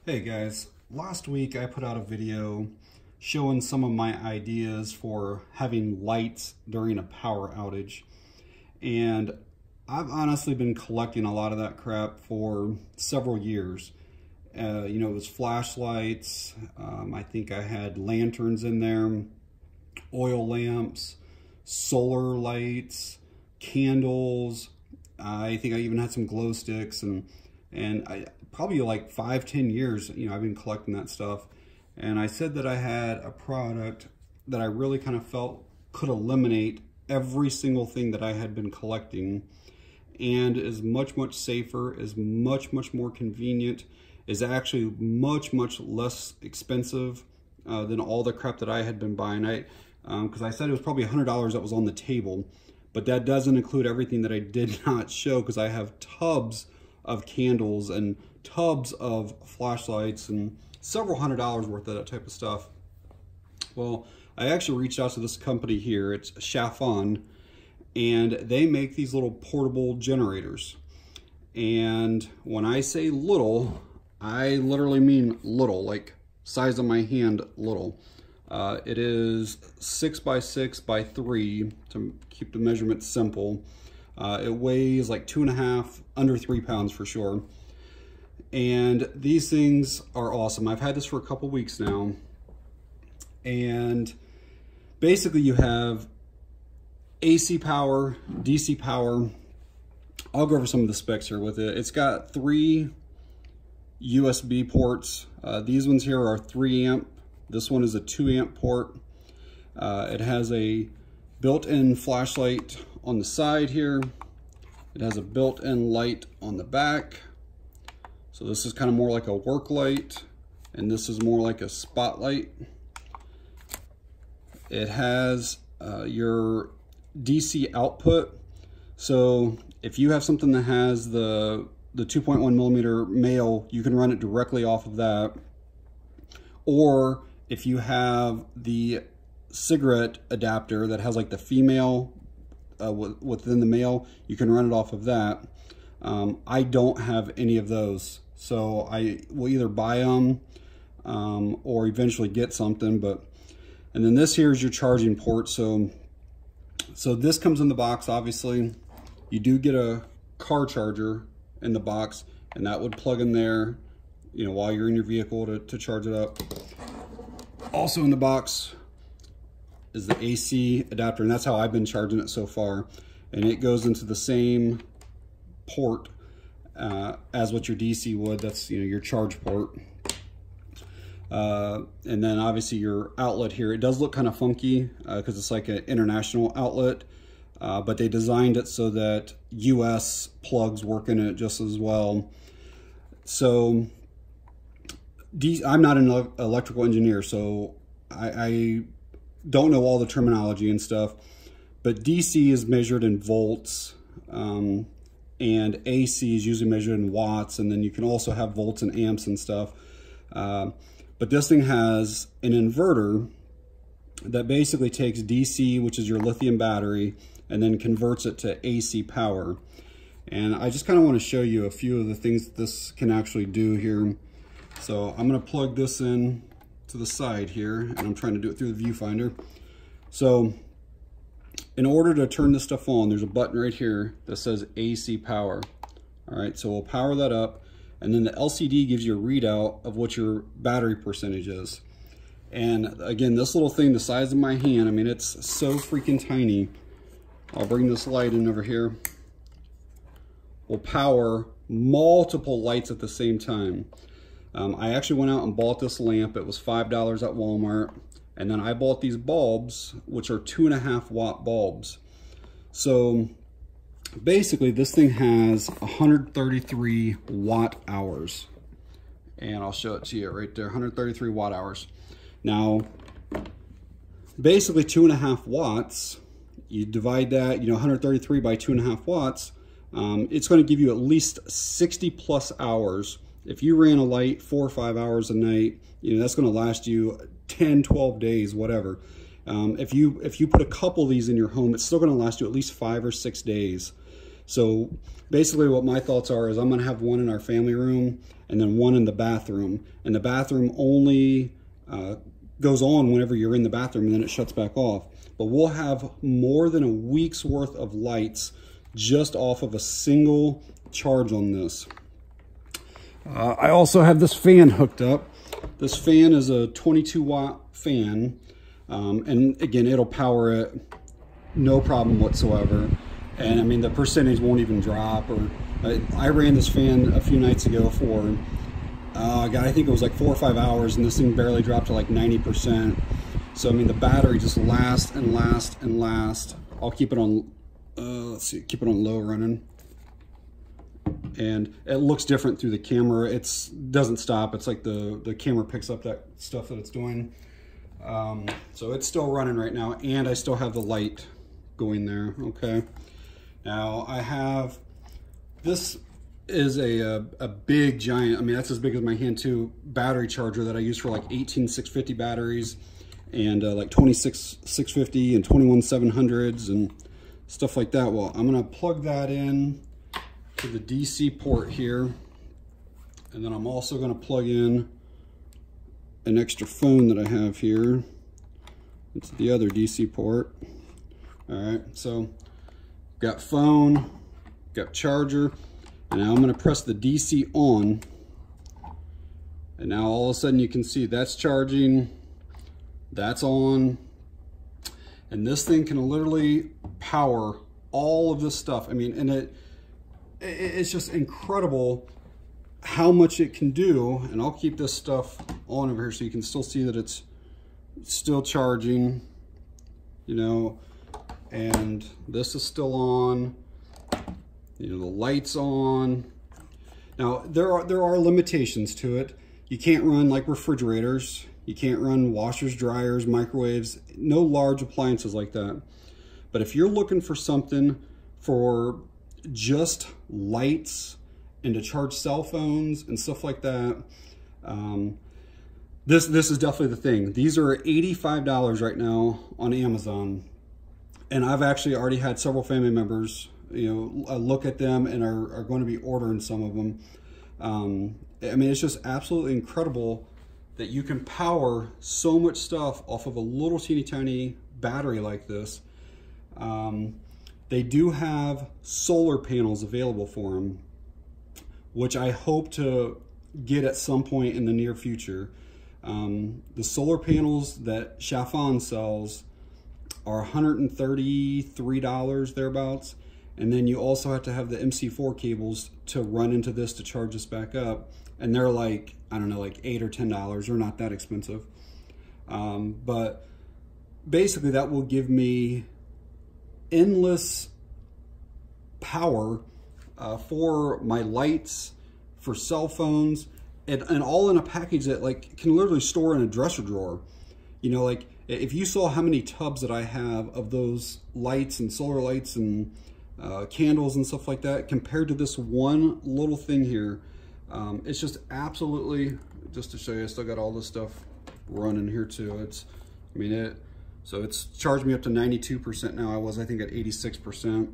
Hey guys, last week I put out a video showing some of my ideas for having lights during a power outage, and I've honestly been collecting a lot of that crap for several years. It was flashlights, I think I had lanterns in there, oil lamps, solar lights, candles. I think I even had some glow sticks, and I probably like 5-10 years, I've been collecting that stuff. And I said that I had a product that I really kind of felt could eliminate every single thing that I had been collecting, and is much safer, is much more convenient, is actually much less expensive than all the crap that I had been buying. Because I said it was probably $100 that was on the table, but that doesn't include everything that I did not show, because I have tubs of candles and tubs of flashlights and several $100s worth of that type of stuff. Well, I actually reached out to this company here. It's Chafon, and they make these little portable generators. And when I say little, I literally mean little, like size of my hand little. It is 6 by 6 by 3 to keep the measurements simple. It weighs like 2.5, under 3 pounds for sure. And these things are awesome. I've had this for a couple weeks now. And basically you have AC power, DC power. I'll go over some of the specs here with it. It's got 3 USB ports. These ones here are 3 amp. This one is a 2 amp port. It has a built-in flashlight on the side here. It has a built-in light on the back. So this is kind of more like a work light, and this is more like a spotlight. It has your DC output. So if you have something that has the 2.1 millimeter male, you can run it directly off of that. Or if you have the cigarette adapter that has like the female within the male, you can run it off of that. I don't have any of those, so I will either buy them or eventually get something. And then this here is your charging port. So this comes in the box. Obviously you do get a car charger in the box, and that would plug in there, while you're in your vehicle to charge it up. Also in the box is the AC adapter, and that's how I've been charging it so far. And it goes into the same port as what your DC would. That's your charge port. And then obviously your outlet here. It does look kind of funky because it's like an international outlet, but they designed it so that US plugs work in it just as well. So I'm not an electrical engineer, so I don't know all the terminology and stuff, but DC is measured in volts, and AC is usually measured in watts, and then you can also have volts and amps and stuff. But this thing has an inverter that basically takes DC, which is your lithium battery, and then converts it to AC power. And I just kind of want to show you a few of the things that this can actually do here. So I'm going to plug this in to the side here, and I'm trying to do it through the viewfinder. So in order to turn this stuff on, there's a button right here that says AC power. All right, so we'll power that up, and then the LCD gives you a readout of what your battery percentage is. And again, this little thing the size of my hand, I mean, it's so freaking tiny. I'll bring this light in over here. Will power multiple lights at the same time. I actually went out and bought this lamp. It was $5 at Walmart. And then I bought these bulbs, which are 2.5 watt bulbs. So basically this thing has 133 watt hours. And I'll show it to you right there, 133 watt hours. Now, basically 2.5 watts, you divide that, 133 by 2.5 watts, it's going to give you at least 60 plus hours. If you ran a light 4 or 5 hours a night, that's going to last you 10, 12 days, whatever. If you put a couple of these in your home, it's still going to last you at least 5 or 6 days. So basically what my thoughts are is I'm going to have one in our family room, and then one in the bathroom. And the bathroom only goes on whenever you're in the bathroom, and then it shuts back off. But we'll have more than a week's worth of lights just off of a single charge on this. I also have this fan hooked up. This fan is a 22-watt fan, and again, it'll power it no problem whatsoever. And I mean, the percentage won't even drop. Or I ran this fan a few nights ago for, God, I think it was like 4 or 5 hours, and this thing barely dropped to like 90%. So I mean, the battery just lasts and lasts and lasts. I'll keep it on, let's see, keep it on low running. And it looks different through the camera. It doesn't stop. It's like the camera picks up that stuff that it's doing. So it's still running right now, and I still have the light going there. Okay. Now I have, this is a big giant, I mean, that's as big as my hand too, battery charger that I use for like 18 650 batteries and like 26 650 and 21 700s and stuff like that. Well, I'm gonna plug that in to the DC port here, and then I'm also going to plug in an extra phone that I have here. It's the other DC port. All right, so got phone, got charger, and now I'm going to press the DC on, and now all of a sudden you can see that's charging, that's on, and this thing can literally power all of this stuff. I mean, and it's just incredible how much it can do. And I'll keep this stuff on over here so you can still see that it's still charging, you know, and this is still on, you know, the light's on. Now there are limitations to it. You can't run like refrigerators, you can't run washers, dryers, microwaves, no large appliances like that. But if you're looking for something for just lights and to charge cell phones and stuff like that, this is definitely the thing. These are $85 right now on Amazon, and I've actually already had several family members, you know, look at them and are going to be ordering some of them. I mean, it's just absolutely incredible that you can power so much stuff off of a little teeny tiny battery like this. They do have solar panels available for them, which I hope to get at some point in the near future. The solar panels that Chafon sells are $133 thereabouts. And then you also have to have the MC4 cables to run into this to charge this back up. And they're like, I don't know, like $8 or $10. They're not that expensive. But basically that will give me endless power for my lights, for cell phones, and all in a package that like can literally store in a dresser drawer. You know, like if you saw how many tubs that I have of those lights and solar lights and candles and stuff like that compared to this one little thing here, it's just absolutely, just to show you, I still got all this stuff running here too. It's, I mean, so it's charged me up to 92% now. I was, I think, at 86%.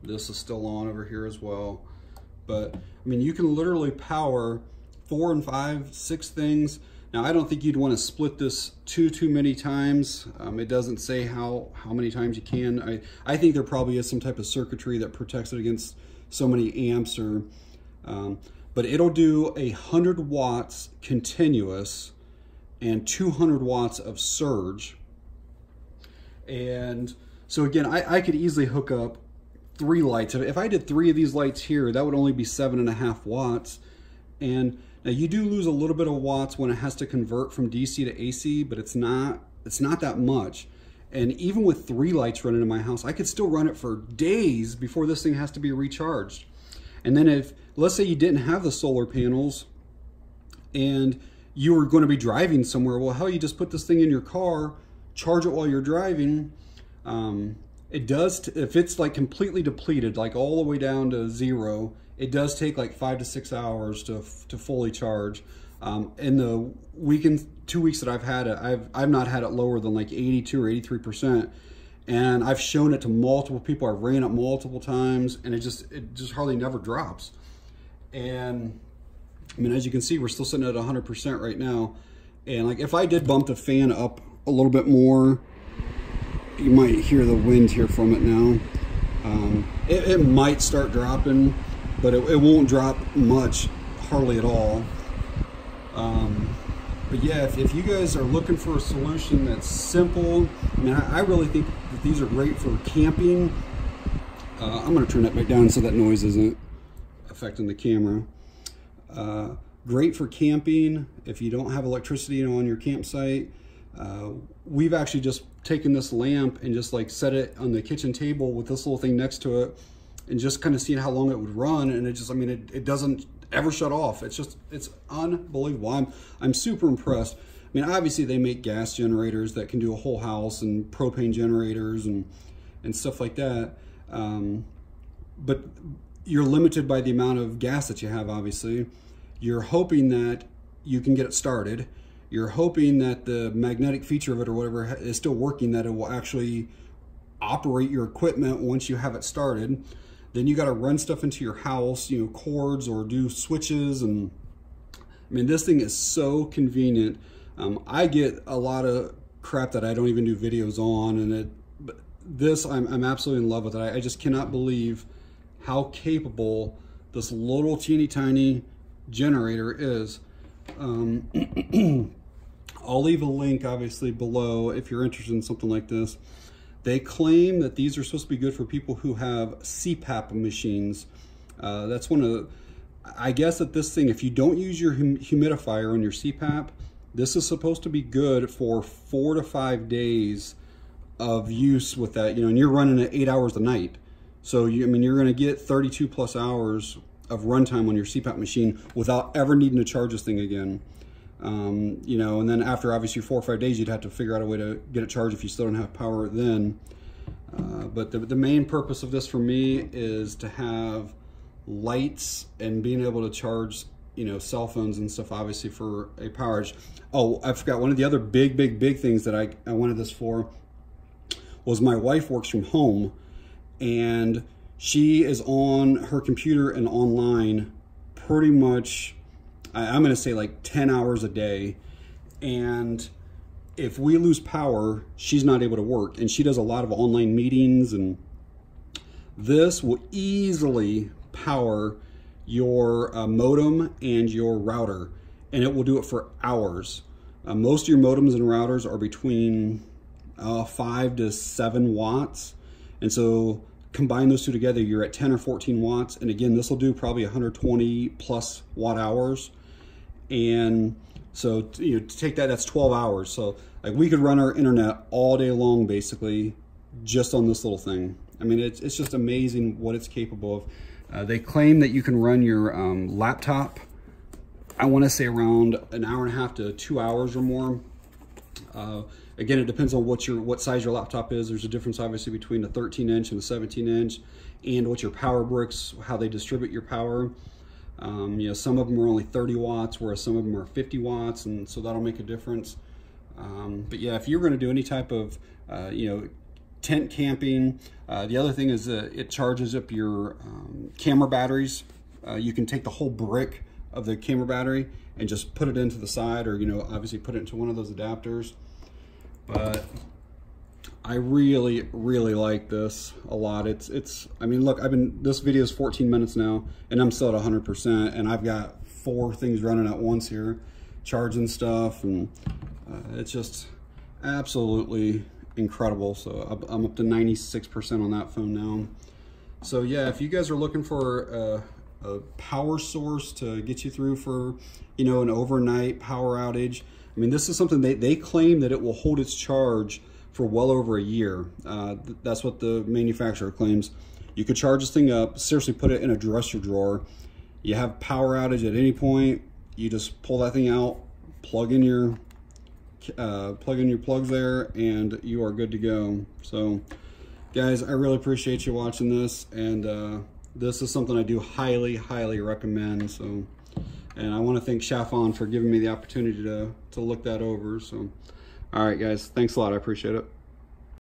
This is still on over here as well. But I mean, you can literally power 4 and 5, 6 things. Now, I don't think you'd want to split this too many times. It doesn't say how many times you can. I think there probably is some type of circuitry that protects it against so many amps, or but it'll do 100 watts continuous and 200 watts of surge. And so again, I could easily hook up 3 lights. If I did 3 of these lights here, that would only be 7.5 watts. And now you do lose a little bit of watts when it has to convert from DC to AC, but it's not that much. And even with 3 lights running in my house, I could still run it for days before this thing has to be recharged. And then if, let's say you didn't have the solar panels and you were going to be driving somewhere, well, hell, you just put this thing in your car, charge it while you're driving. It does, if it's like completely depleted, like all the way down to 0, it does take like 5 to 6 hours to fully charge. In the 2 weeks that I've had it, I've not had it lower than like 82 or 83%. And I've shown it to multiple people. I've ran it multiple times, and it just hardly never drops. And I mean, as you can see, we're still sitting at 100% right now. And like, if I did bump the fan up a little bit more, you might hear the wind here from it now. It might start dropping, but it won't drop much, hardly at all. But yeah, if you guys are looking for a solution that's simple, I mean, I really think that these are great for camping. I'm going to turn that back down so that noise isn't affecting the camera. Great for camping if you don't have electricity on your campsite. We've actually just taken this lamp and just like set it on the kitchen table with this little thing next to it and just kind of seeing how long it would run. And it just, I mean, it doesn't ever shut off. It's unbelievable. I'm super impressed. I mean, obviously they make gas generators that can do a whole house, and propane generators and stuff like that. But you're limited by the amount of gas that you have, obviously. You're hoping that you can get it started. You're hoping that the magnetic feature of it or whatever is still working, that it will actually operate your equipment once you have it started. Then you got to run stuff into your house, you know, cords or do switches. And I mean, this thing is so convenient. I get a lot of crap that I don't even do videos on, and but this, I'm absolutely in love with it. I just cannot believe how capable this little teeny tiny generator is. I'll leave a link obviously below if you're interested in something like this. They claim that these are supposed to be good for people who have CPAP machines. That's one of the, I guess that this thing, if you don't use your humidifier on your CPAP, this is supposed to be good for 4 to 5 days of use with that, you know, and you're running at 8 hours a night. So I mean, you're gonna get 32 plus hours of runtime on your CPAP machine without ever needing to charge this thing again. You know, and then after obviously 4 or 5 days, you'd have to figure out a way to get it charged if you still don't have power then. But the main purpose of this for me is to have lights and being able to charge, you know, cell phones and stuff, obviously for a power outage. Oh, I forgot, one of the other big things that I wanted this for was my wife works from home, and she is on her computer and online pretty much, I'm going to say like 10 hours a day. And if we lose power, she's not able to work. And she does a lot of online meetings, and this will easily power your modem and your router, and it will do it for hours. Most of your modems and routers are between 5 to 7 watts. And so combine those two together, you're at 10 or 14 watts. And again, this will do probably 120 plus watt hours. And so, you know, to take that, that's 12 hours. So like we could run our internet all day long, basically, just on this little thing. I mean, it's just amazing what it's capable of. They claim that you can run your laptop, I want to say around an hour and a half to 2 hours or more. Again, it depends on what size your laptop is. There's a difference obviously between a 13-inch and a 17-inch, and what your power bricks, how they distribute your power. You know, some of them are only 30 watts, whereas some of them are 50 watts, and so that'll make a difference. But yeah, if you're going to do any type of, you know, tent camping, the other thing is it charges up your camera batteries. You can take the whole brick of the camera battery and just put it into the side, or, you know, obviously put it into one of those adapters. But I really like this a lot. I mean, look, this video is 14 minutes now, and I'm still at 100%, and I've got 4 things running at once here, charging stuff, and it's just absolutely incredible. So I'm up to 96% on that phone now. So yeah, if you guys are looking for a power source to get you through for, you know, an overnight power outage, I mean, this is something they claim that it will hold its charge for well over a year. That's what the manufacturer claims. You could charge this thing up, seriously put it in a dresser drawer. You have power outage at any point, you just pull that thing out, plug in your plugs there, and you are good to go. So guys, I really appreciate you watching this, and this is something I do highly recommend. So, and I want to thank Chafon for giving me the opportunity to look that over. So, all right guys, thanks a lot, I appreciate it.